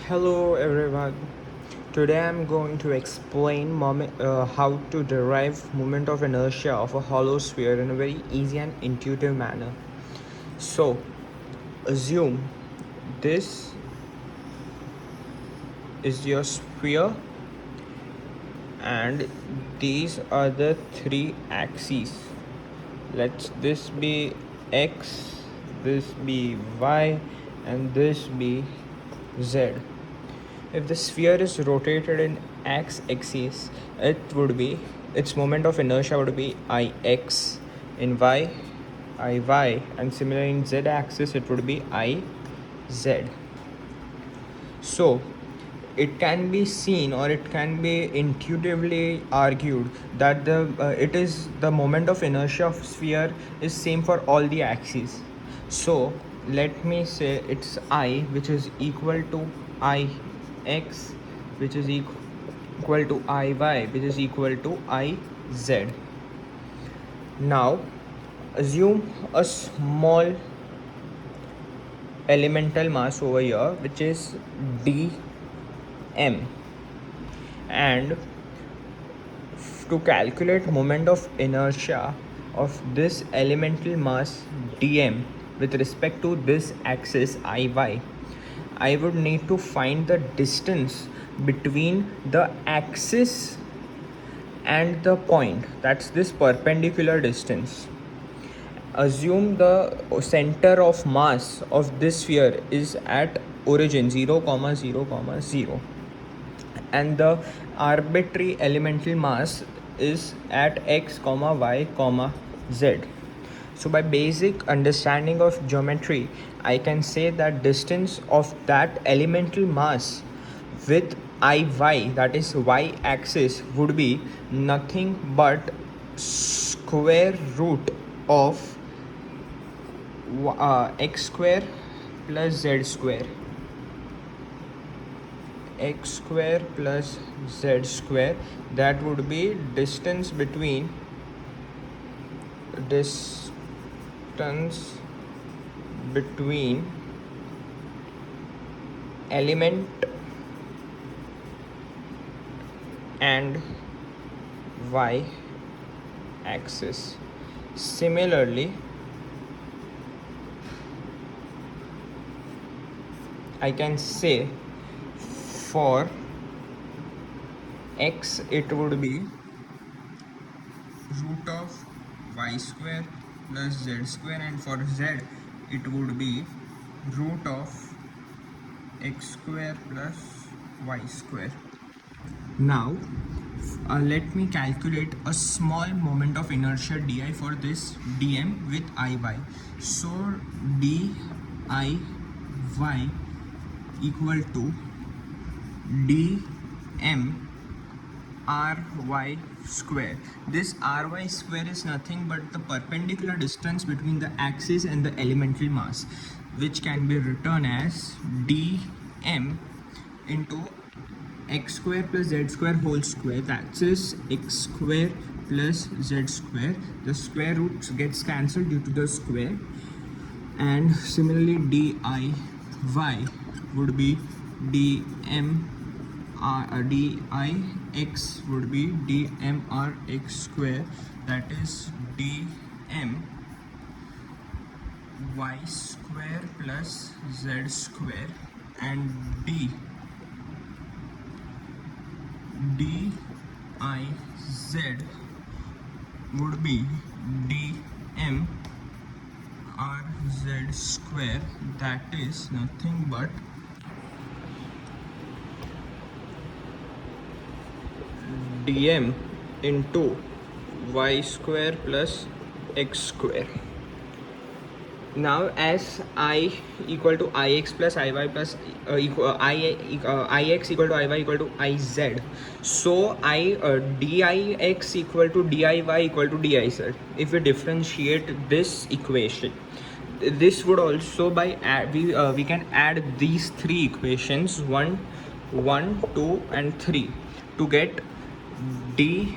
Hello everyone. Today I'm going to explain how to derive moment of inertia of a hollow sphere in a very easy and intuitive manner. So, assume this is your sphere and these are the three axes. Let this be x, this be y, and this be z. If the sphere is rotated in x-axis, its moment of inertia would be Ix. In y, Iy, and similarly in z-axis it would be Iz. So it can be seen or it can be intuitively argued that the moment of inertia of sphere is same for all the axes. So let me say it's I, which is equal to Ix, which is equal to Iy, which is equal to Iz. Now assume a small elemental mass over here, which is dm, and to calculate moment of inertia of this elemental mass dm with respect to this axis Iy, I would need to find the distance between the axis and the point, that's this perpendicular distance. Assume the center of mass of this sphere is at origin 0, 0, 0, and the arbitrary elemental mass is at x, y, z. So by basic understanding of geometry, I can say that distance of that elemental mass with Iy, that is y axis, would be nothing but square root of x square plus z square. X square plus z square, that would be distance between element and y axis. Similarly, I can say for x it would be root of y square plus z square, and for z it would be root of x square plus y square. Now let me calculate a small moment of inertia di for this dm with Iy. So diy equal to dm ry square. This ry square is nothing but the perpendicular distance between the axis and the elemental mass, which can be written as dm into x square plus z square whole square, that is x square plus z square. The square roots gets cancelled due to the square, and similarly diy would be dm dix would be dmrx square, that is dm y square plus z square, and diz would be dm rz square, that is nothing but dm into y square plus x square. Now as I equal to ix plus iy plus ix equal to iy equal to iz, so dix equal to diy equal to diz. If we differentiate this equation, this would also we can add these three equations 1, 2 and 3 to get dix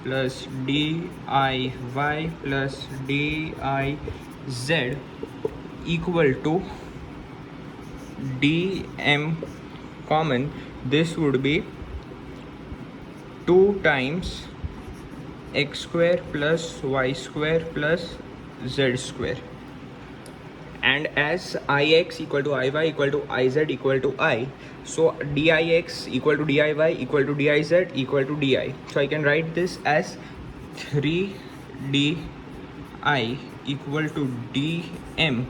plus diy plus diz equal to dm common, this would be 2 times x square plus y square plus z square. And as ix equal to iy equal to iz equal to I, so dix equal to diy equal to diz equal to di. So I can write this as 3di equal to dm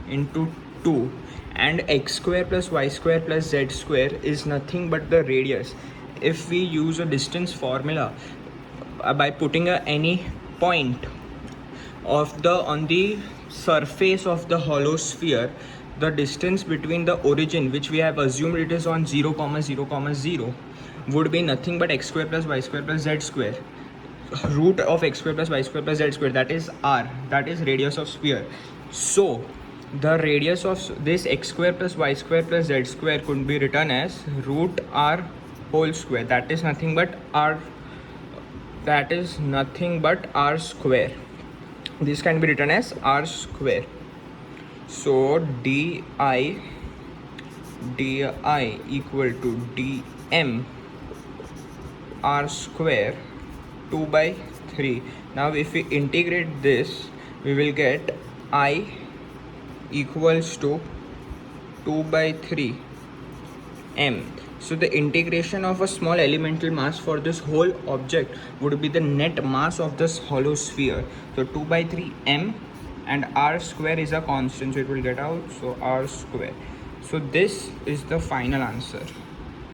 into 2, and x square plus y square plus z square is nothing but the radius. If we use a distance formula by putting any point of the on the surface of the hollow sphere, the distance between the origin, which we have assumed it is on 0 comma 0 comma 0, would be nothing but x square plus y square plus z square, root of x square plus y square plus z square, that is r, that is radius of sphere. So the radius of this x square plus y square plus z square could be written as root r whole square, that is nothing but r, that is nothing but r square. This can be written as r square. So di equal to dm r square 2 by 3. Now if we integrate this, we will get I equals to 2 by 3 m. So the integration of a small elemental mass for this whole object would be the net mass of this hollow sphere. So 2 by 3 m, and r square is a constant, so it will get out, so r square. So this is the final answer.